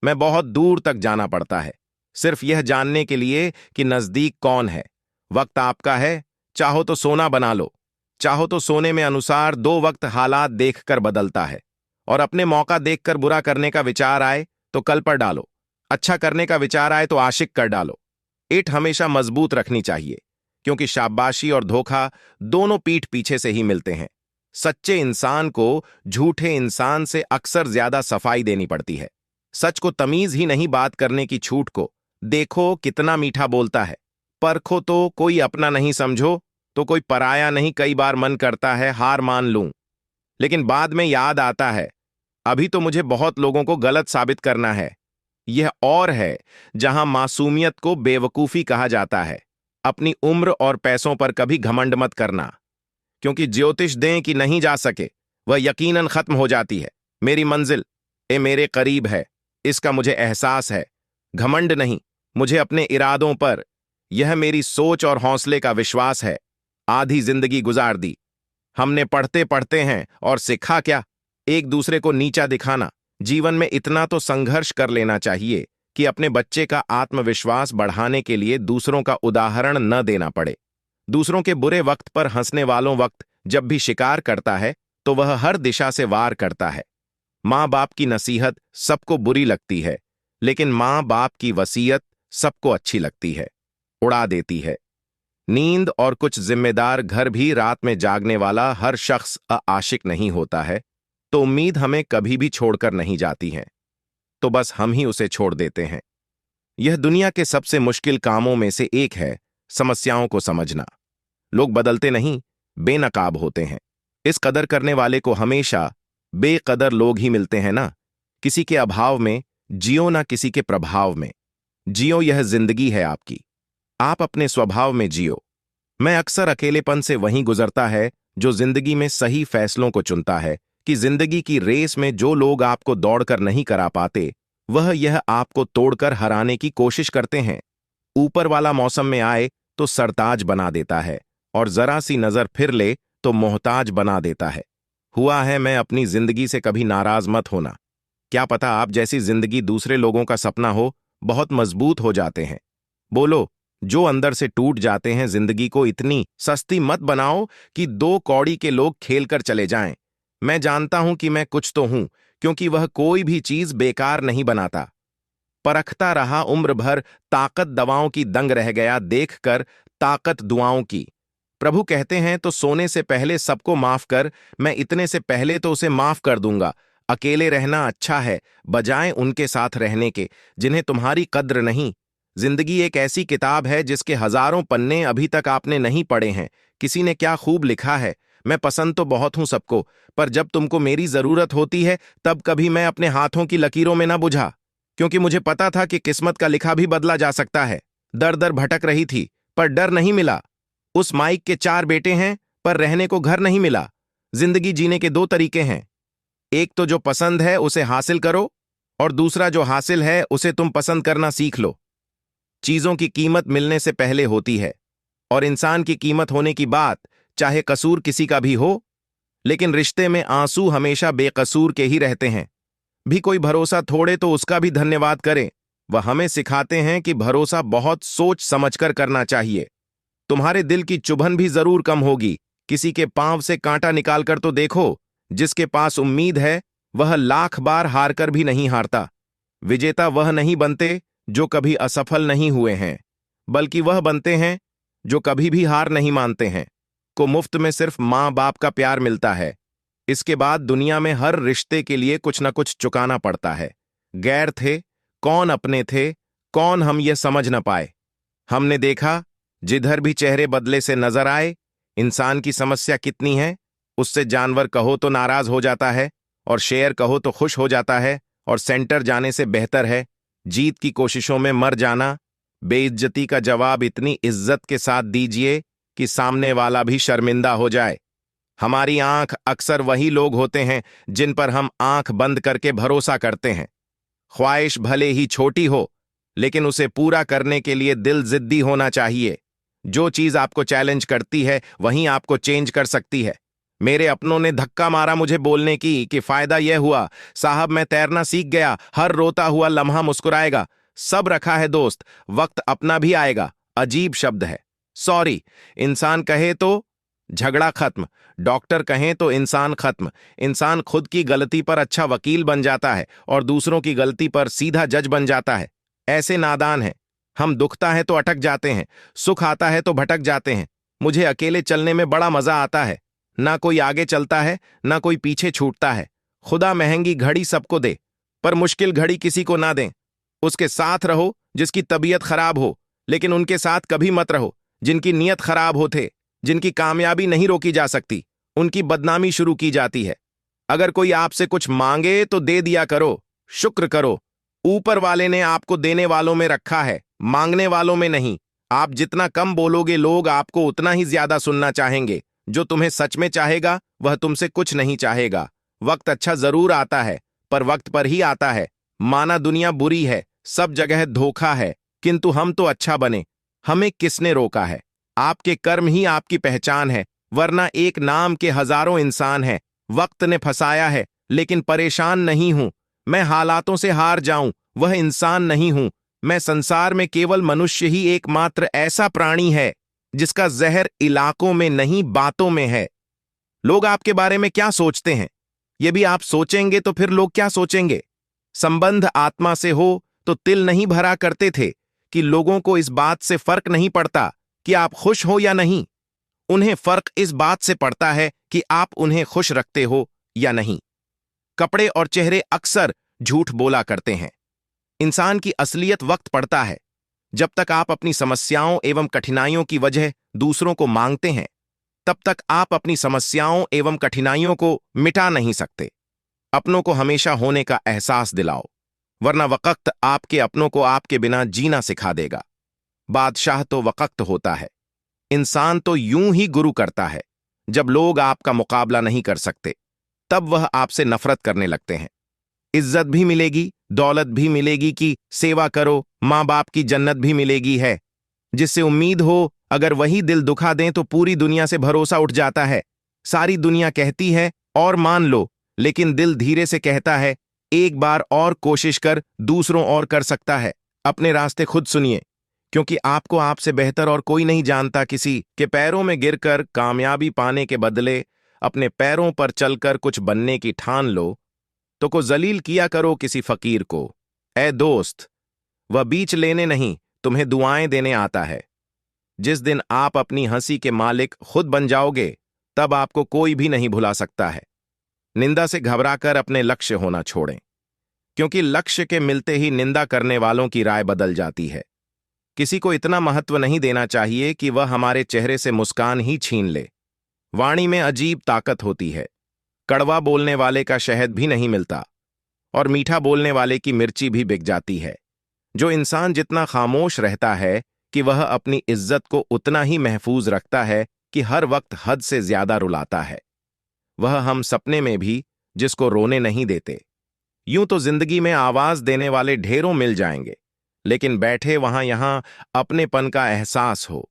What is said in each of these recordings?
मैं बहुत दूर तक जाना पड़ता है, सिर्फ यह जानने के लिए कि नजदीक कौन है। वक्त आपका है, चाहो तो सोना बना लो। चाहो तो सोने में अनुसार दो वक्त हालात देखकर बदलता है। और अपने मौका देखकर बुरा करने का विचार आए तो कल पर डालो, अच्छा करने का विचार आए तो आशिक कर डालो। ईंट हमेशा मजबूत रखनी चाहिए, क्योंकि शाबाशी और धोखा दोनों पीठ पीछे से ही मिलते हैं। सच्चे इंसान को झूठे इंसान से अक्सर ज्यादा सफाई देनी पड़ती है। सच को तमीज ही नहीं बात करने की छूट को। देखो कितना मीठा बोलता है। परखो तो कोई अपना नहीं, समझो तो कोई पराया नहीं। कई बार मन करता है हार मान लूं, लेकिन बाद में याद आता है अभी तो मुझे बहुत लोगों को गलत साबित करना है। यह और है जहां मासूमियत को बेवकूफी कहा जाता है। अपनी उम्र और पैसों पर कभी घमंड मत करना, क्योंकि ज्योतिष दें कि नहीं जा सके, वह यकीनन खत्म हो जाती है। मेरी मंजिल मेरे करीब है, इसका मुझे एहसास है। घमंड नहीं, मुझे अपने इरादों पर, यह मेरी सोच और हौसले का विश्वास है। आधी जिंदगी गुजार दी हमने पढ़ते पढ़ते हैं, और सीखा क्या? एक दूसरे को नीचा दिखाना। जीवन में इतना तो संघर्ष कर लेना चाहिए कि अपने बच्चे का आत्मविश्वास बढ़ाने के लिए दूसरों का उदाहरण न देना पड़े। दूसरों के बुरे वक्त पर हंसने वालों वक्त जब भी शिकार करता है तो वह हर दिशा से वार करता है। माँ बाप की नसीहत सबको बुरी लगती है, लेकिन माँ बाप की वसीयत सबको अच्छी लगती है, उड़ा देती है। नींद और कुछ जिम्मेदार घर भी रात में जागने वाला हर शख्स आशिक नहीं होता है, तो उम्मीद हमें कभी भी छोड़कर नहीं जाती है, तो बस हम ही उसे छोड़ देते हैं। यह दुनिया के सबसे मुश्किल कामों में से एक है, समस्याओं को समझना। लोग बदलते नहीं, बेनकाब होते हैं। इस कदर करने वाले को हमेशा बेकदर लोग ही मिलते हैं ना। किसी के अभाव में जियो, ना किसी के प्रभाव में जियो। यह जिंदगी है आपकी, आप अपने स्वभाव में जियो। मैं अक्सर अकेलेपन से वहीं गुजरता है जो जिंदगी में सही फैसलों को चुनता है, कि जिंदगी की रेस में जो लोग आपको दौड़कर नहीं करा पाते, वह यह आपको तोड़कर हराने की कोशिश करते हैं। ऊपर वाला मौसम में आए तो सरताज बना देता है, और जरा सी नजर फिर ले तो मोहताज बना देता है। हुआ है मैं अपनी जिंदगी से कभी नाराज मत होना। क्या पता आप जैसी जिंदगी दूसरे लोगों का सपना हो, बहुत मजबूत हो जाते हैं। बोलो, जो अंदर से टूट जाते हैं, जिंदगी को इतनी सस्ती मत बनाओ कि दो कौड़ी के लोग खेल कर चले जाएं। मैं जानता हूं कि मैं कुछ तो हूं, क्योंकि वह कोई भी चीज बेकार नहीं बनाता। परखता रहा उम्र भर, ताकत दवाओं की दंग रह गया देखकर ताकत दुआओं की। प्रभु कहते हैं तो सोने से पहले सबको माफ कर, मैं इतने से पहले तो उसे माफ कर दूंगा। अकेले रहना अच्छा है, बजाय उनके साथ रहने के जिन्हें तुम्हारी कद्र नहीं। जिंदगी एक ऐसी किताब है जिसके हजारों पन्ने अभी तक आपने नहीं पढ़े हैं। किसी ने क्या खूब लिखा है, मैं पसंद तो बहुत हूं सबको, पर जब तुमको मेरी जरूरत होती है तब कभी मैं अपने हाथों की लकीरों में न बुझा, क्योंकि मुझे पता था कि किस्मत का लिखा भी बदला जा सकता है। दर दर भटक रही थी, पर डर नहीं मिला। उस माइक के 4 बेटे हैं, पर रहने को घर नहीं मिला। जिंदगी जीने के 2 तरीके हैं, एक तो जो पसंद है उसे हासिल करो, और दूसरा जो हासिल है उसे तुम पसंद करना सीख लो। चीजों की कीमत मिलने से पहले होती है, और इंसान की कीमत होने की बात, चाहे कसूर किसी का भी हो। लेकिन रिश्ते में आंसू हमेशा बेकसूर के ही रहते हैं। भी कोई भरोसा थोड़े तो उसका भी धन्यवाद करें। वह हमें सिखाते हैं कि भरोसा बहुत सोच समझकर करना चाहिए। तुम्हारे दिल की चुभन भी जरूर कम होगी। किसी के पांव से कांटा निकालकर तो देखो। जिसके पास उम्मीद है वह लाख बार हारकर भी नहीं हारता। विजेता वह नहीं बनते जो कभी असफल नहीं हुए हैं, बल्कि वह बनते हैं जो कभी भी हार नहीं मानते हैं। को मुफ्त में सिर्फ माँ बाप का प्यार मिलता है। इसके बाद दुनिया में हर रिश्ते के लिए कुछ न कुछ चुकाना पड़ता है। गैर थे, कौन अपने थे, कौन हम ये समझ न पाए। हमने देखा जिधर भी चेहरे बदले से नजर आए, इंसान की समस्या कितनी है। उससे जानवर कहो तो नाराज हो जाता है, और शेर कहो तो खुश हो जाता है, और सेंटर जाने से बेहतर है जीत की कोशिशों में मर जाना। बेइज्जती का जवाब इतनी इज्जत के साथ दीजिए कि सामने वाला भी शर्मिंदा हो जाए। हमारी आंख अक्सर वही लोग होते हैं जिन पर हम आंख बंद करके भरोसा करते हैं। ख्वाहिश भले ही छोटी हो, लेकिन उसे पूरा करने के लिए दिल जिद्दी होना चाहिए। जो चीज आपको चैलेंज करती है वहीं आपको चेंज कर सकती है। मेरे अपनों ने धक्का मारा मुझे बोलने की कि फायदा यह हुआ साहब मैं तैरना सीख गया, हर रोता हुआ लम्हा मुस्कुराएगा। सब रखा है दोस्त, वक्त अपना भी आएगा। अजीब शब्द है सॉरी। इंसान कहे तो झगड़ा खत्म, डॉक्टर कहें तो इंसान खत्म। इंसान खुद की गलती पर अच्छा वकील बन जाता है और दूसरों की गलती पर सीधा जज बन जाता है। ऐसे नादान हैं हम। दुखता है तो अटक जाते हैं, सुख आता है तो भटक जाते हैं। मुझे अकेले चलने में बड़ा मजा आता है। ना कोई आगे चलता है, ना कोई पीछे छूटता है। खुदा महंगी घड़ी सबको दे, पर मुश्किल घड़ी किसी को ना दें। उसके साथ रहो जिसकी तबीयत खराब हो, लेकिन उनके साथ कभी मत रहो जिनकी नीयत खराब होते। जिनकी कामयाबी नहीं रोकी जा सकती, उनकी बदनामी शुरू की जाती है। अगर कोई आपसे कुछ मांगे तो दे दिया करो, शुक्र करो। ऊपर वाले ने आपको देने वालों में रखा है, मांगने वालों में नहीं। आप जितना कम बोलोगे लोग आपको उतना ही ज्यादा सुनना चाहेंगे। जो तुम्हें सच में चाहेगा वह तुमसे कुछ नहीं चाहेगा। वक्त अच्छा जरूर आता है, पर वक्त पर ही आता है। माना दुनिया बुरी है, सब जगह धोखा है, किंतु हम तो अच्छा बने। हमें किसने रोका है? आपके कर्म ही आपकी पहचान है, वरना एक नाम के हजारों इंसान हैं। वक्त ने फंसाया है, लेकिन परेशान नहीं हूं। मैं हालातों से हार जाऊं, वह इंसान नहीं हूं। मैं संसार में केवल मनुष्य ही एकमात्र ऐसा प्राणी है जिसका जहर इलाकों में नहीं बातों में है। लोग आपके बारे में क्या सोचते हैं, ये भी आप सोचेंगे तो फिर लोग क्या सोचेंगे? संबंध आत्मा से हो तो तिल नहीं भरा करते थे कि लोगों को इस बात से फर्क नहीं पड़ता कि आप खुश हो या नहीं। उन्हें फर्क इस बात से पड़ता है कि आप उन्हें खुश रखते हो या नहीं। कपड़े और चेहरे अक्सर झूठ बोला करते हैं। इंसान की असलियत वक्त पड़ता है। जब तक आप अपनी समस्याओं एवं कठिनाइयों की वजह दूसरों को मांगते हैं, तब तक आप अपनी समस्याओं एवं कठिनाइयों को मिटा नहीं सकते। अपनों को हमेशा होने का एहसास दिलाओ, वरना वक्त आपके अपनों को आपके बिना जीना सिखा देगा। बादशाह तो वक्त होता है, इंसान तो यूं ही गुरु करता है। जब लोग आपका मुकाबला नहीं कर सकते, तब वह आपसे नफरत करने लगते हैं। इज्जत भी मिलेगी, दौलत भी मिलेगी कि सेवा करो, माँ बाप की जन्नत भी मिलेगी है, जिससे उम्मीद हो अगर वही दिल दुखा दें तो पूरी दुनिया से भरोसा उठ जाता है। सारी दुनिया कहती है और मान लो, लेकिन दिल धीरे से कहता है एक बार और कोशिश कर, दूसरों और कर सकता है। अपने रास्ते खुद सुनिए, क्योंकि आपको आपसे बेहतर और कोई नहीं जानता। किसी के पैरों में गिरकर कामयाबी पाने के बदले अपने पैरों पर चलकर कुछ बनने की ठान लो, तो को जलील किया करो किसी फकीर को। ए दोस्त, वह बीच लेने नहीं, तुम्हें दुआएं देने आता है। जिस दिन आप अपनी हंसी के मालिक खुद बन जाओगे, तब आपको कोई भी नहीं भुला सकता है। निंदा से घबराकर अपने लक्ष्य होना छोड़ें, क्योंकि लक्ष्य के मिलते ही निंदा करने वालों की राय बदल जाती है। किसी को इतना महत्व नहीं देना चाहिए कि वह हमारे चेहरे से मुस्कान ही छीन ले। वाणी में अजीब ताकत होती है। कड़वा बोलने वाले का शहद भी नहीं मिलता, और मीठा बोलने वाले की मिर्ची भी बिक जाती है। जो इंसान जितना खामोश रहता है कि वह अपनी इज्जत को उतना ही महफूज रखता है कि हर वक्त हद से ज्यादा रुलाता है। वह हम सपने में भी जिसको रोने नहीं देते। यूं तो जिंदगी में आवाज देने वाले ढेरों मिल जाएंगे, लेकिन बैठे वहां यहां अपनेपन का एहसास हो।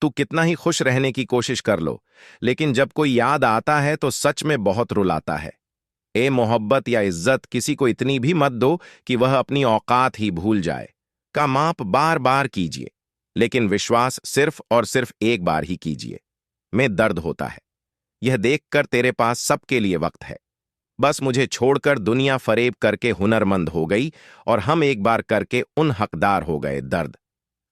तू कितना ही खुश रहने की कोशिश कर लो, लेकिन जब कोई याद आता है तो सच में बहुत रुलाता है। ए मोहब्बत या इज्जत किसी को इतनी भी मत दो कि वह अपनी औकात ही भूल जाए। का माप बार बार कीजिए, लेकिन विश्वास सिर्फ और सिर्फ एक बार ही कीजिए। में दर्द होता है यह देखकर तेरे पास सबके लिए वक्त है। बस मुझे छोड़कर दुनिया फरेब करके हुनरमंद हो गई और हम एक बार करके उन हकदार हो गए। दर्द,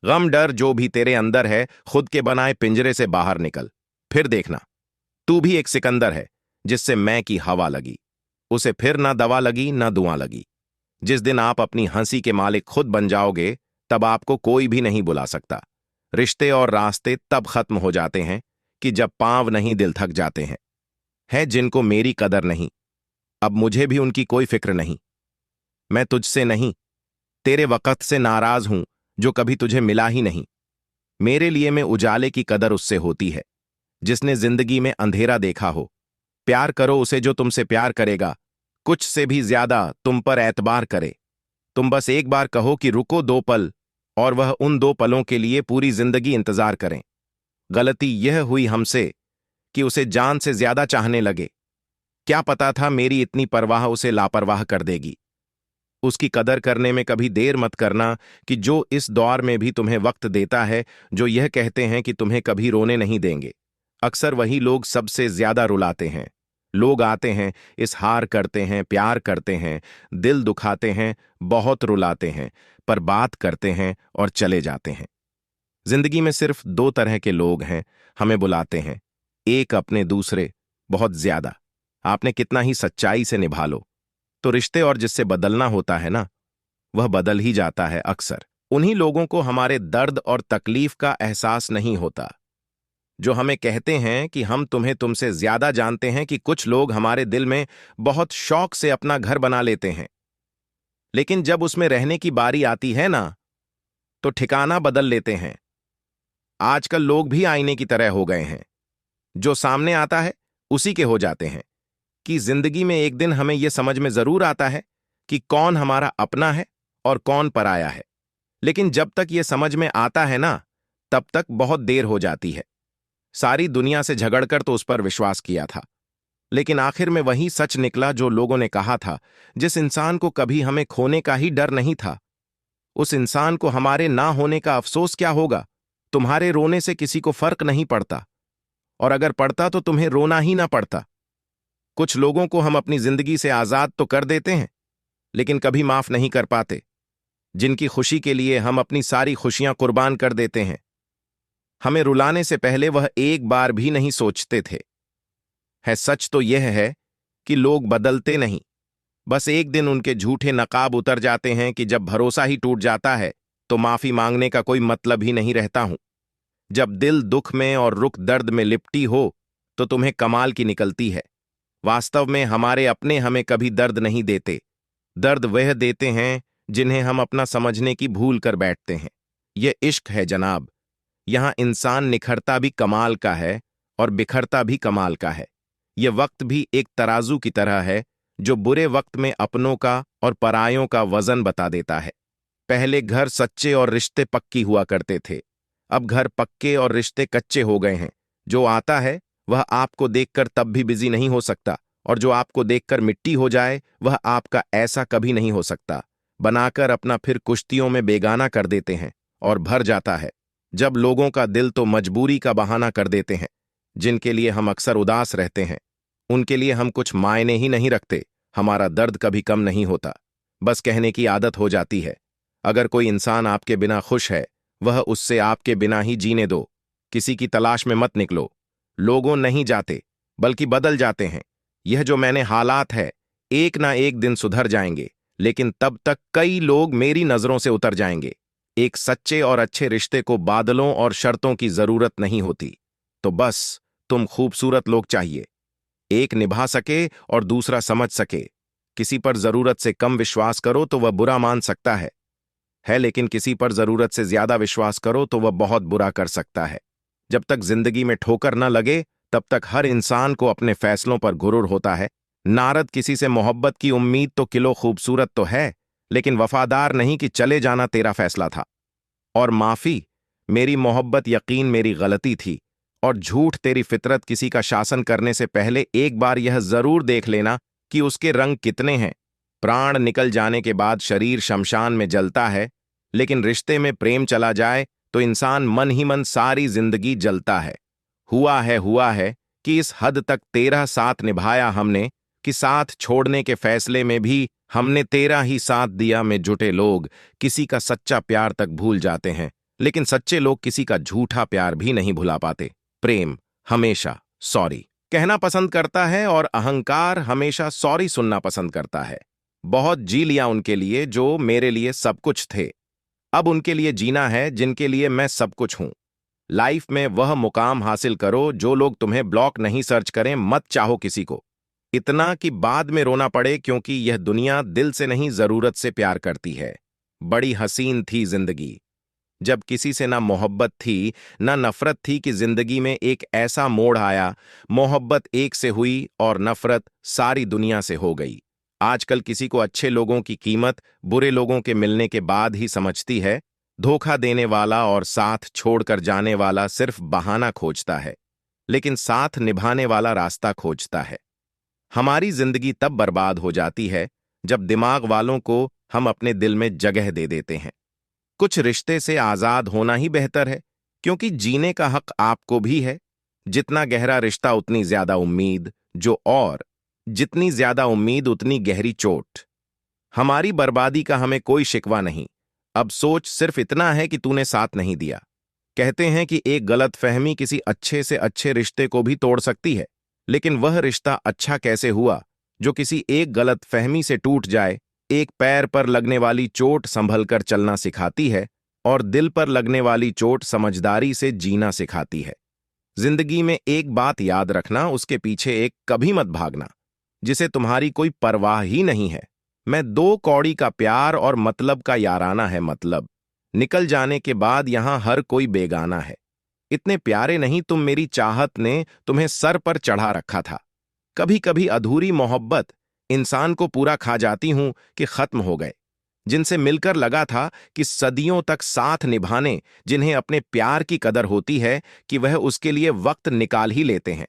गम, डर जो भी तेरे अंदर है, खुद के बनाए पिंजरे से बाहर निकल। फिर देखना, तू भी एक सिकंदर है जिससे मैं की हवा लगी। उसे फिर ना दवा लगी ना दुआ लगी। जिस दिन आप अपनी हंसी के मालिक खुद बन जाओगे, तब आपको कोई भी नहीं बुला सकता। रिश्ते और रास्ते तब खत्म हो जाते हैं कि जब पांव नहीं दिल थक जाते हैं। है जिनको मेरी कदर नहीं, अब मुझे भी उनकी कोई फिक्र नहीं। मैं तुझसे नहीं, तेरे वक्त से नाराज हूं जो कभी तुझे मिला ही नहीं। मेरे लिए में उजाले की कदर उससे होती है जिसने जिंदगी में अंधेरा देखा हो। प्यार करो उसे जो तुमसे प्यार करेगा, कुछ से भी ज्यादा तुम पर एतबार करे। तुम बस एक बार कहो कि रुको 2 पल, और वह उन 2 पलों के लिए पूरी जिंदगी इंतजार करें। गलती यह हुई हमसे कि उसे जान से ज्यादा चाहने लगे। क्या पता था मेरी इतनी परवाह उसे लापरवाह कर देगी। उसकी कदर करने में कभी देर मत करना कि जो इस दौर में भी तुम्हें वक्त देता है, जो यह कहते हैं कि तुम्हें कभी रोने नहीं देंगे, अक्सर वही लोग सबसे ज्यादा रुलाते हैं। लोग आते हैं, इसहार करते हैं, प्यार करते हैं, दिल दुखाते हैं, बहुत रुलाते हैं, पर बात करते हैं और चले जाते हैं। जिंदगी में सिर्फ दो तरह के लोग हैं, हमें बुलाते हैं, एक अपने, दूसरे बहुत ज्यादा। आपने कितना ही सच्चाई से निभा लो, तो रिश्ते और जिससे बदलना होता है ना, वह बदल ही जाता है। अक्सर उन्हीं लोगों को हमारे दर्द और तकलीफ का एहसास नहीं होता, जो हमें कहते हैं कि हम तुम्हें तुमसे ज्यादा जानते हैं। कि कुछ लोग हमारे दिल में बहुत शौक से अपना घर बना लेते हैं, लेकिन जब उसमें रहने की बारी आती है ना, तो ठिकाना बदल लेते हैं। आजकल लोग भी आईने की तरह हो गए हैं, जो सामने आता है उसी के हो जाते हैं। कि जिंदगी में एक दिन हमें यह समझ में जरूर आता है कि कौन हमारा अपना है और कौन पराया है, लेकिन जब तक यह समझ में आता है ना, तब तक बहुत देर हो जाती है। सारी दुनिया से झगड़कर तो उस पर विश्वास किया था, लेकिन आखिर में वही सच निकला जो लोगों ने कहा था। जिस इंसान को कभी हमें खोने का ही डर नहीं था, उस इंसान को हमारे ना होने का अफसोस क्या होगा। तुम्हारे रोने से किसी को फर्क नहीं पड़ता, और अगर पड़ता तो तुम्हें रोना ही ना पड़ता। कुछ लोगों को हम अपनी जिंदगी से आजाद तो कर देते हैं, लेकिन कभी माफ नहीं कर पाते। जिनकी खुशी के लिए हम अपनी सारी खुशियां कुर्बान कर देते हैं, हमें रुलाने से पहले वह एक बार भी नहीं सोचते थे। सच तो यह है कि लोग बदलते नहीं, बस एक दिन उनके झूठे नकाब उतर जाते हैं। कि जब भरोसा ही टूट जाता है, तो माफी मांगने का कोई मतलब ही नहीं रहता हूं। जब दिल दुख में और रुख दर्द में लिपटी हो, तो तुम्हें कमाल की निकलती है। वास्तव में हमारे अपने हमें कभी दर्द नहीं देते। दर्द वह देते हैं जिन्हें हम अपना समझने की भूल कर बैठते हैं। यह इश्क है जनाब। यहां इंसान निखरता भी कमाल का है और बिखरता भी कमाल का है। यह वक्त भी एक तराजू की तरह है, जो बुरे वक्त में अपनों का और परायों का वजन बता देता है। पहले घर सच्चे और रिश्ते पक्की हुआ करते थे, अब घर पक्के और रिश्ते कच्चे हो गए हैं। जो आता है वह आपको देखकर तब भी बिजी नहीं हो सकता, और जो आपको देखकर मिट्टी हो जाए वह आपका ऐसा कभी नहीं हो सकता। बनाकर अपना फिर कुश्तियों में बेगाना कर देते हैं और भर जाता है। जब लोगों का दिल तो मजबूरी का बहाना कर देते हैं। जिनके लिए हम अक्सर उदास रहते हैं, उनके लिए हम कुछ मायने ही नहीं रखते। हमारा दर्द कभी कम नहीं होता, बस कहने की आदत हो जाती है। अगर कोई इंसान आपके बिना खुश है, वह उससे आपके बिना ही जीने दो। किसी की तलाश में मत निकलो। लोगों नहीं जाते, बल्कि बदल जाते हैं। यह जो मैंने हालात है, एक ना एक दिन सुधर जाएंगे, लेकिन तब तक कई लोग मेरी नजरों से उतर जाएंगे। एक सच्चे और अच्छे रिश्ते को बादलों और शर्तों की जरूरत नहीं होती। तो बस तुम खूबसूरत लोग चाहिए, एक निभा सके और दूसरा समझ सके। किसी पर जरूरत से कम विश्वास करो तो वह बुरा मान सकता है, लेकिन किसी पर जरूरत से ज्यादा विश्वास करो तो वह बहुत बुरा कर सकता है। जब तक जिंदगी में ठोकर न लगे, तब तक हर इंसान को अपने फैसलों पर गुरूर होता है। नारद किसी से मोहब्बत की उम्मीद तो किलो खूबसूरत तो है, लेकिन वफादार नहीं कि चले जाना तेरा फैसला था। और माफी, मेरी मोहब्बत यकीन मेरी गलती थी, और झूठ तेरी फितरत। किसी का शासन करने से पहले एक बार यह जरूर देख लेना कि उसके रंग कितने हैं। प्राण निकल जाने के बाद शरीर शमशान में जलता है, लेकिन रिश्ते में प्रेम चला जाए तो इंसान मन ही मन सारी जिंदगी जलता है। हुआ है कि इस हद तक तेरा साथ निभाया हमने, कि साथ छोड़ने के फैसले में भी हमने तेरा ही साथ दिया। में जुटे लोग किसी का सच्चा प्यार तक भूल जाते हैं, लेकिन सच्चे लोग किसी का झूठा प्यार भी नहीं भुला पाते। प्रेम हमेशा सॉरी कहना पसंद करता है, और अहंकार हमेशा सॉरी सुनना पसंद करता है। बहुत जी लिया उनके लिए जो मेरे लिए सब कुछ थे, अब उनके लिए जीना है जिनके लिए मैं सब कुछ हूं। लाइफ में वह मुकाम हासिल करो जो लोग तुम्हें ब्लॉक नहीं सर्च करें। मत चाहो किसी को इतना कि बाद में रोना पड़े, क्योंकि यह दुनिया दिल से नहीं जरूरत से प्यार करती है। बड़ी हसीन थी जिंदगी जब किसी से ना मोहब्बत थी ना नफरत थी, कि जिंदगी में एक ऐसा मोड़ आया, मोहब्बत एक से हुई और नफरत सारी दुनिया से हो गई। आजकल किसी को अच्छे लोगों की कीमत बुरे लोगों के मिलने के बाद ही समझती है। धोखा देने वाला और साथ छोड़कर जाने वाला सिर्फ बहाना खोजता है। लेकिन साथ निभाने वाला रास्ता खोजता है। हमारी जिंदगी तब बर्बाद हो जाती है जब दिमाग वालों को हम अपने दिल में जगह दे देते हैं। कुछ रिश्ते से आजाद होना ही बेहतर है, क्योंकि जीने का हक आपको भी है। जितना गहरा रिश्ता उतनी ज्यादा उम्मीद, जितनी ज्यादा उम्मीद उतनी गहरी चोट। हमारी बर्बादी का हमें कोई शिकवा नहीं। अब सोच सिर्फ इतना है कि तूने साथ नहीं दिया। कहते हैं कि एक गलतफहमी किसी अच्छे से अच्छे रिश्ते को भी तोड़ सकती है, लेकिन वह रिश्ता अच्छा कैसे हुआ जो किसी एक गलतफहमी से टूट जाए। एक पैर पर लगने वाली चोट संभल कर चलना सिखाती है, और दिल पर लगने वाली चोट समझदारी से जीना सिखाती है। जिंदगी में एक बात याद रखना, उसके पीछे एक कभी मत भागना जिसे तुम्हारी कोई परवाह ही नहीं है। मैं 2 कौड़ी का प्यार और मतलब का याराना है। मतलब निकल जाने के बाद यहां हर कोई बेगाना है। इतने प्यारे नहीं तुम, मेरी चाहत ने तुम्हें सर पर चढ़ा रखा था। कभी कभी अधूरी मोहब्बत इंसान को पूरा खा जाती हूं कि खत्म हो गए। जिनसे मिलकर लगा था कि सदियों तक साथ निभाने, जिन्हें अपने प्यार की कदर होती है कि वह उसके लिए वक्त निकाल ही लेते हैं।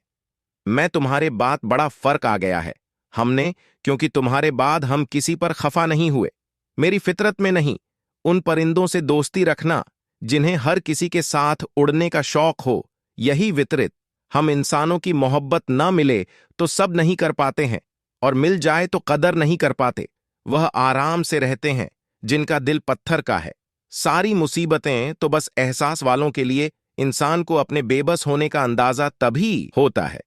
मैं तुम्हारे बाद बड़ा फर्क आ गया है हमने, क्योंकि तुम्हारे बाद हम किसी पर खफा नहीं हुए। मेरी फितरत में नहीं। उन परिंदों से दोस्ती रखना जिन्हें हर किसी के साथ उड़ने का शौक हो, यही वितरित। हम इंसानों की मोहब्बत ना मिले तो सब नहीं कर पाते हैं, और मिल जाए तो कदर नहीं कर पाते। वह आराम से रहते हैं जिनका दिल पत्थर का है। सारी मुसीबतें तो बस एहसास वालों के लिए। इंसान को अपने बेबस होने का अंदाजा तभी होता है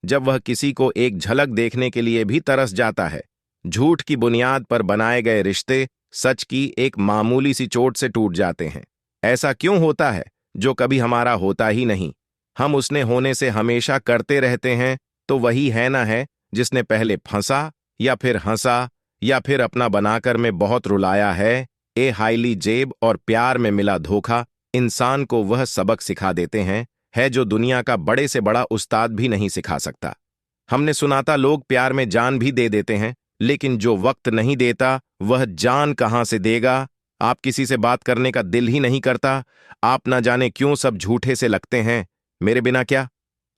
जब वह किसी को एक झलक देखने के लिए भी तरस जाता है। झूठ की बुनियाद पर बनाए गए रिश्ते सच की एक मामूली सी चोट से टूट जाते हैं। ऐसा क्यों होता है जो कभी हमारा होता ही नहीं? हम उसने होने से हमेशा करते रहते हैं। तो वही है ना है जिसने पहले फंसा, या फिर हंसा, या फिर अपना बनाकर में बहुत रुलाया है। ए हाईली जेब और प्यार में मिला धोखा इंसान को वह सबक सिखा देते हैं है जो दुनिया का बड़े से बड़ा उस्ताद भी नहीं सिखा सकता। हमने सुना था लोग प्यार में जान भी दे देते हैं, लेकिन जो वक्त नहीं देता वह जान कहां से देगा। आप किसी से बात करने का दिल ही नहीं करता। आप ना जाने क्यों सब झूठे से लगते हैं। मेरे बिना क्या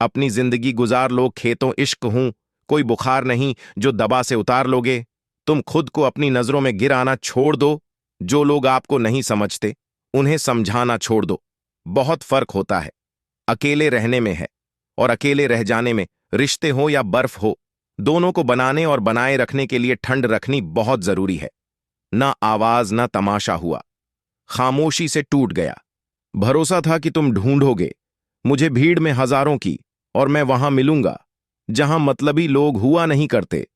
अपनी जिंदगी गुजार लो। खेतों इश्क हूं, कोई बुखार नहीं जो दबा से उतार लोगे। तुम खुद को अपनी नजरों में गिर आना छोड़ दो। जो लोग आपको नहीं समझते उन्हें समझाना छोड़ दो। बहुत फर्क होता है अकेले रहने में है और अकेले रह जाने में। रिश्ते हो या बर्फ हो, दोनों को बनाने और बनाए रखने के लिए ठंड रखनी बहुत जरूरी है। ना आवाज ना तमाशा हुआ, खामोशी से टूट गया। भरोसा था कि तुम ढूंढोगे मुझे भीड़ में हजारों की, और मैं वहां मिलूंगा जहां मतलबी लोग हुआ नहीं करते।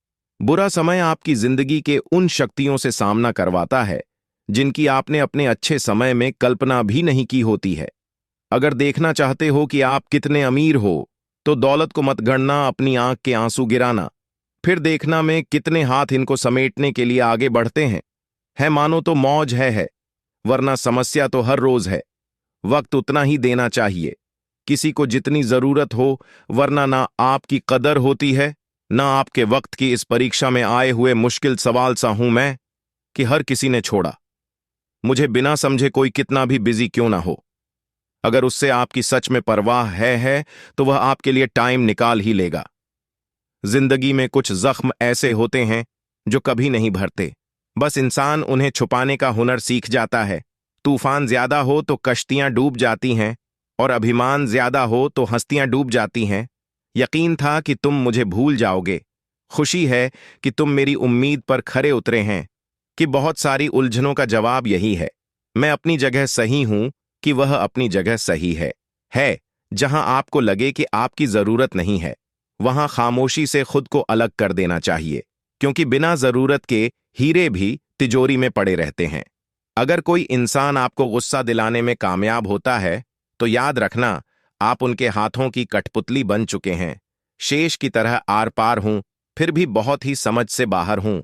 बुरा समय आपकी जिंदगी के उन शक्तियों से सामना करवाता है जिनकी आपने अपने अच्छे समय में कल्पना भी नहीं की होती है। अगर देखना चाहते हो कि आप कितने अमीर हो तो दौलत को मत गणना, अपनी आंख के आंसू गिराना। फिर देखना में कितने हाथ इनको समेटने के लिए आगे बढ़ते हैं। है मानो तो मौज है, वरना समस्या तो हर रोज है। वक्त उतना ही देना चाहिए किसी को जितनी जरूरत हो, वरना ना आपकी कदर होती है ना आपके वक्त की। इस परीक्षा में आए हुए मुश्किल सवाल सा हूं मैं कि हर किसी ने छोड़ा मुझे बिना समझे, कोई कितना भी बिजी क्यों ना हो। अगर उससे आपकी सच में परवाह है तो वह आपके लिए टाइम निकाल ही लेगा। जिंदगी में कुछ जख्म ऐसे होते हैं जो कभी नहीं भरते, बस इंसान उन्हें छुपाने का हुनर सीख जाता है। तूफान ज्यादा हो तो कश्तियां डूब जाती हैं, और अभिमान ज्यादा हो तो हस्तियां डूब जाती हैं। यकीन था कि तुम मुझे भूल जाओगे। खुशी है कि तुम मेरी उम्मीद पर खरे उतरे हैं। कि बहुत सारी उलझनों का जवाब यही है, मैं अपनी जगह सही हूं कि वह अपनी जगह सही है। जहां आपको लगे कि आपकी जरूरत नहीं है, वहां खामोशी से खुद को अलग कर देना चाहिए, क्योंकि बिना जरूरत के हीरे भी तिजोरी में पड़े रहते हैं। अगर कोई इंसान आपको गुस्सा दिलाने में कामयाब होता है तो याद रखना आप उनके हाथों की कठपुतली बन चुके हैं। शेष की तरह आर पार हूं, फिर भी बहुत ही समझ से बाहर हूं।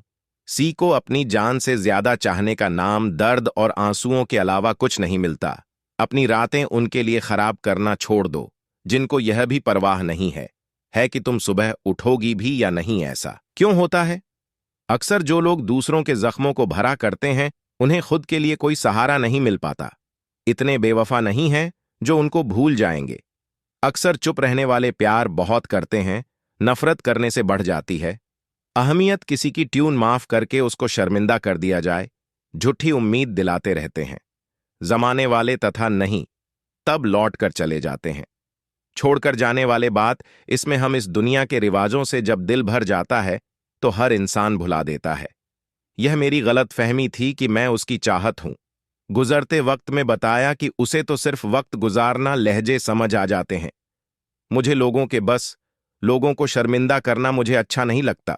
सी को अपनी जान से ज्यादा चाहने का नाम दर्द और आंसुओं के अलावा कुछ नहीं मिलता। अपनी रातें उनके लिए खराब करना छोड़ दो जिनको यह भी परवाह नहीं है कि तुम सुबह उठोगी भी या नहीं। ऐसा क्यों होता है? अक्सर जो लोग दूसरों के जख्मों को भरा करते हैं उन्हें खुद के लिए कोई सहारा नहीं मिल पाता। इतने बेवफा नहीं हैं जो उनको भूल जाएंगे। अक्सर चुप रहने वाले प्यार बहुत करते हैं, नफरत करने से बढ़ जाती है। अहमियत किसी की ट्यून माफ करके उसको शर्मिंदा कर दिया जाए, झूठी उम्मीद दिलाते रहते हैं। जमाने वाले तथा नहीं, तब लौट कर चले जाते हैं। छोड़कर जाने वाले बात, इसमें हम इस दुनिया के रिवाजों से जब दिल भर जाता है तो हर इंसान भुला देता है। यह मेरी गलत फहमी थी कि मैं उसकी चाहत हूं। गुजरते वक्त में बताया कि उसे तो सिर्फ वक्त गुजारना, लहजे समझ आ जाते हैं। मुझे लोगों के बस, लोगों को शर्मिंदा करना मुझे अच्छा नहीं लगता।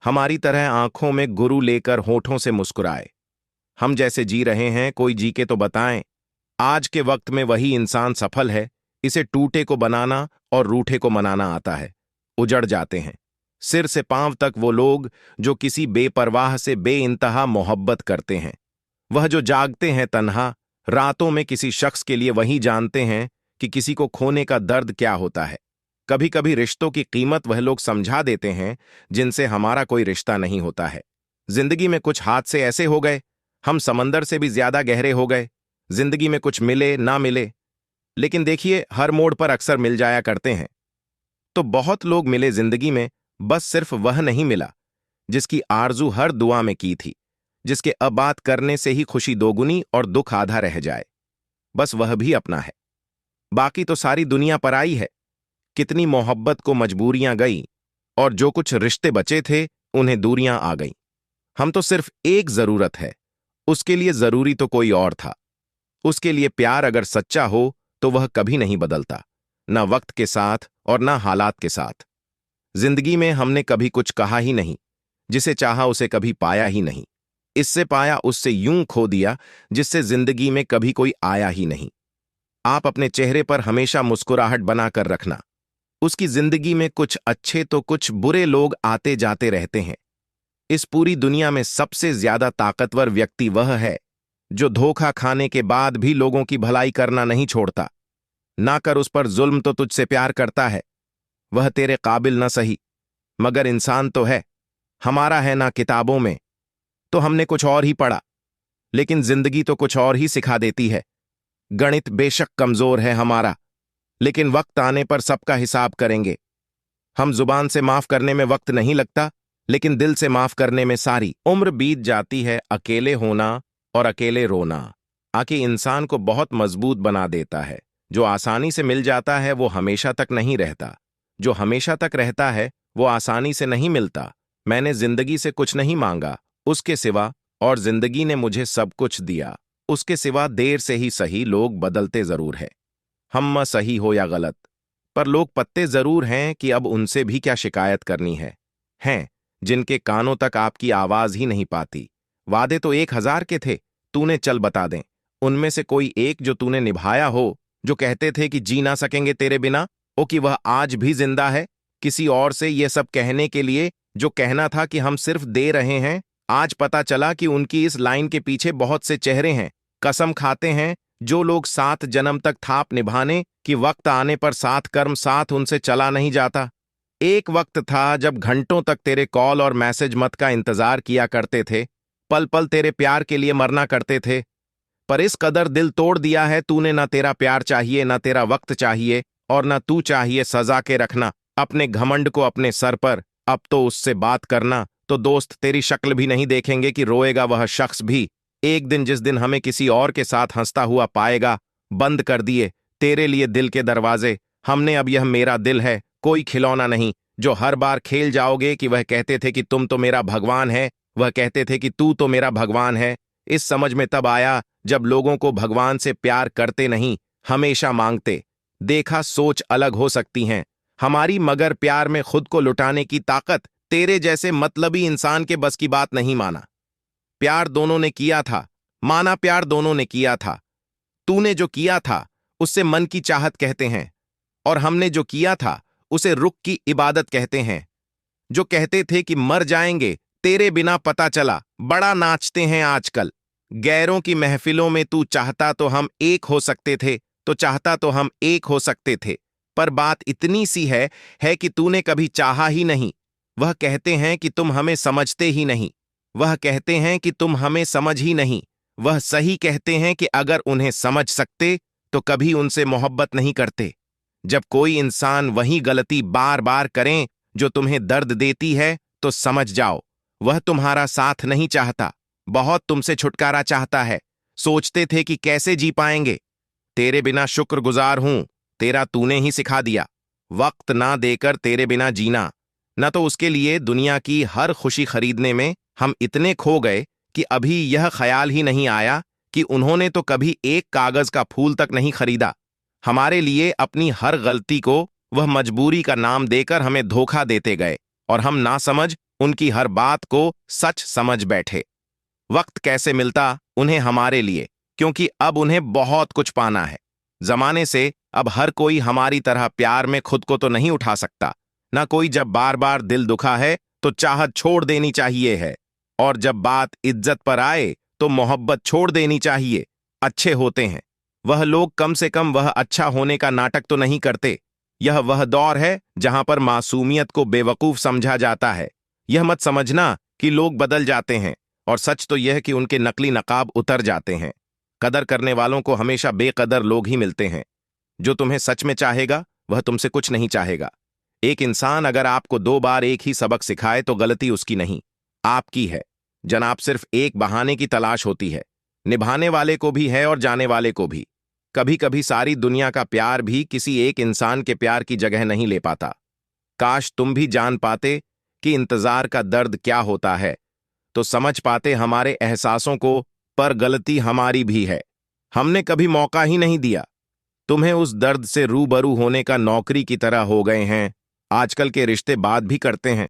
हमारी तरह आंखों में गुरु लेकर होठों से मुस्कुराए। हम जैसे जी रहे हैं कोई जी के तो बताएं। आज के वक्त में वही इंसान सफल है, इसे टूटे को बनाना और रूठे को मनाना आता है। उजड़ जाते हैं सिर से पांव तक वो लोग जो किसी बेपरवाह से बेइंतहा मोहब्बत करते हैं। वह जो जागते हैं तन्हा रातों में किसी शख्स के लिए, वही जानते हैं कि किसी को खोने का दर्द क्या होता है। कभी कभी रिश्तों की कीमत वह लोग समझा देते हैं जिनसे हमारा कोई रिश्ता नहीं होता है। जिंदगी में कुछ हादसे ऐसे हो गए, हम समंदर से भी ज्यादा गहरे हो गए। जिंदगी में कुछ मिले ना मिले, लेकिन देखिए हर मोड़ पर अक्सर मिल जाया करते हैं। तो बहुत लोग मिले जिंदगी में, बस सिर्फ वह नहीं मिला जिसकी आरजू हर दुआ में की थी, जिसके अब बात करने से ही खुशी दोगुनी और दुख आधा रह जाए। बस वह भी अपना है, बाकी तो सारी दुनिया पराई है। कितनी मोहब्बत को मजबूरियां गई और जो कुछ रिश्ते बचे थे उन्हें दूरियां आ गईं। हम तो सिर्फ एक जरूरत है, उसके लिए जरूरी तो कोई और था। उसके लिए प्यार अगर सच्चा हो तो वह कभी नहीं बदलता, ना वक्त के साथ और ना हालात के साथ। जिंदगी में हमने कभी कुछ कहा ही नहीं, जिसे चाहा उसे कभी पाया ही नहीं। इससे पाया उससे यूं खो दिया जिससे जिंदगी में कभी कोई आया ही नहीं। आप अपने चेहरे पर हमेशा मुस्कुराहट बनाकर रखना। उसकी जिंदगी में कुछ अच्छे तो कुछ बुरे लोग आते जाते रहते हैं। इस पूरी दुनिया में सबसे ज्यादा ताकतवर व्यक्ति वह है जो धोखा खाने के बाद भी लोगों की भलाई करना नहीं छोड़ता। ना कर उस पर जुल्म तो तुझसे प्यार करता है। वह तेरे काबिल न सही, मगर इंसान तो है। हमारा है ना किताबों में, तो हमने कुछ और ही पढ़ा, लेकिन जिंदगी तो कुछ और ही सिखा देती है। गणित बेशक कमजोर है हमारा, लेकिन वक्त आने पर सबका हिसाब करेंगे। हम जुबान से माफ करने में वक्त नहीं लगता, लेकिन दिल से माफ करने में सारी उम्र बीत जाती है। अकेले होना और अकेले रोना आके इंसान को बहुत मजबूत बना देता है। जो आसानी से मिल जाता है वो हमेशा तक नहीं रहता, जो हमेशा तक रहता है वो आसानी से नहीं मिलता। मैंने जिंदगी से कुछ नहीं मांगा उसके सिवा, और जिंदगी ने मुझे सब कुछ दिया उसके सिवा। देर से ही सही, लोग बदलते जरूर है, हम सही हो या गलत, पर लोग पत्ते जरूर हैं कि अब उनसे भी क्या शिकायत करनी है। हैं जिनके कानों तक आपकी आवाज ही नहीं पाती। वादे तो 1000 के थे, तूने चल बता दें उनमें से कोई एक जो तूने निभाया हो। जो कहते थे कि जी ना सकेंगे तेरे बिना, ओ कि वह आज भी जिंदा है किसी और से ये सब कहने के लिए जो कहना था कि हम सिर्फ दे रहे हैं। आज पता चला कि उनकी इस लाइन के पीछे बहुत से चेहरे हैं। कसम खाते हैं जो लोग 7 जन्म तक थाप निभाने कि वक्त आने पर साथ कर्म साथ उनसे चला नहीं जाता। एक वक्त था जब घंटों तक तेरे कॉल और मैसेज मत का इंतजार किया करते थे, पल पल तेरे प्यार के लिए मरना करते थे। पर इस कदर दिल तोड़ दिया है तूने, ना तेरा प्यार चाहिए, ना तेरा वक्त चाहिए, और ना तू चाहिए सजा के रखना अपने घमंड को अपने सर पर। अब तो उससे बात करना तो दोस्त तेरी शक्ल भी नहीं देखेंगे कि रोएगा वह शख्स भी। एक दिन जिस दिन हमें किसी और के साथ हंसता हुआ पाएगा, बंद कर दिए तेरे लिए दिल के दरवाजे हमने। अब यह मेरा दिल है, कोई खिलौना नहीं जो हर बार खेल जाओगे कि वह कहते थे कि तुम तो मेरा भगवान है, वह कहते थे कि तू तो मेरा भगवान है। इस समझ में तब आया जब लोगों को भगवान से प्यार करते नहीं, हमेशा मांगते। देखा सोच अलग हो सकती हैं हमारी, मगर प्यार में खुद को लुटाने की ताकत तेरे जैसे मतलबी इंसान के बस की बात नहीं। माना प्यार दोनों ने किया था, माना प्यार दोनों ने किया था। तूने जो किया था उससे मन की चाहत कहते हैं, और हमने जो किया था उसे रुख की इबादत कहते हैं। जो कहते थे कि मर जाएंगे तेरे बिना, पता चला बड़ा नाचते हैं आजकल। गैरों की महफिलों में तू चाहता तो हम एक हो सकते थे, तो चाहता तो हम एक हो सकते थे। पर बात इतनी सी है कि तूने कभी चाहा ही नहीं। वह कहते हैं कि तुम हमें समझते ही नहीं, वह कहते हैं कि तुम हमें समझ ही नहीं। वह सही कहते हैं कि अगर उन्हें समझ सकते तो कभी उनसे मोहब्बत नहीं करते। जब कोई इंसान वही गलती बार बार करें जो तुम्हें दर्द देती है, तो समझ जाओ वह तुम्हारा साथ नहीं चाहता, बहुत तुमसे छुटकारा चाहता है। सोचते थे कि कैसे जी पाएंगे, तेरे बिना शुक्रगुजार हूं, तेरा तूने ही सिखा दिया। वक्त ना देकर तेरे बिना जीना, न तो उसके लिए दुनिया की हर खुशी खरीदने में हम इतने खो गए कि अभी यह ख्याल ही नहीं आया कि उन्होंने तो कभी एक कागज का फूल तक नहीं खरीदा। हमारे लिए अपनी हर गलती को वह मजबूरी का नाम देकर हमें धोखा देते गए, और हम नासमझ उनकी हर बात को सच समझ बैठे। वक्त कैसे मिलता उन्हें हमारे लिए, क्योंकि अब उन्हें बहुत कुछ पाना है। जमाने से अब हर कोई हमारी तरह प्यार में खुद को तो नहीं उठा सकता। ना कोई जब बार बार दिल दुखा है तो चाहत छोड़ देनी चाहिए है, और जब बात इज्जत पर आए तो मोहब्बत छोड़ देनी चाहिए। अच्छे होते हैं वह लोग कम से कम वह अच्छा होने का नाटक तो नहीं करते। यह वह दौर है जहां पर मासूमियत को बेवकूफ समझा जाता है। यह मत समझना कि लोग बदल जाते हैं, और सच तो यह कि उनके नकली नकाब उतर जाते हैं। कदर करने वालों को हमेशा बेकदर लोग ही मिलते हैं। जो तुम्हें सच में चाहेगा वह तुमसे कुछ नहीं चाहेगा। एक इंसान अगर आपको 2 बार एक ही सबक सिखाए तो गलती उसकी नहीं, आपकी है। जनाब, सिर्फ एक बहाने की तलाश होती है, निभाने वाले को भी है और जाने वाले को भी। कभी कभी सारी दुनिया का प्यार भी किसी एक इंसान के प्यार की जगह नहीं ले पाता। काश तुम भी जान पाते कि इंतजार का दर्द क्या होता है, तो समझ पाते हमारे एहसासों को, पर गलती हमारी भी है। हमने कभी मौका ही नहीं दिया। तुम्हें उस दर्द से रूबरू होने का नौकरी की तरह हो गए हैं। आजकल के रिश्ते बात भी करते हैं,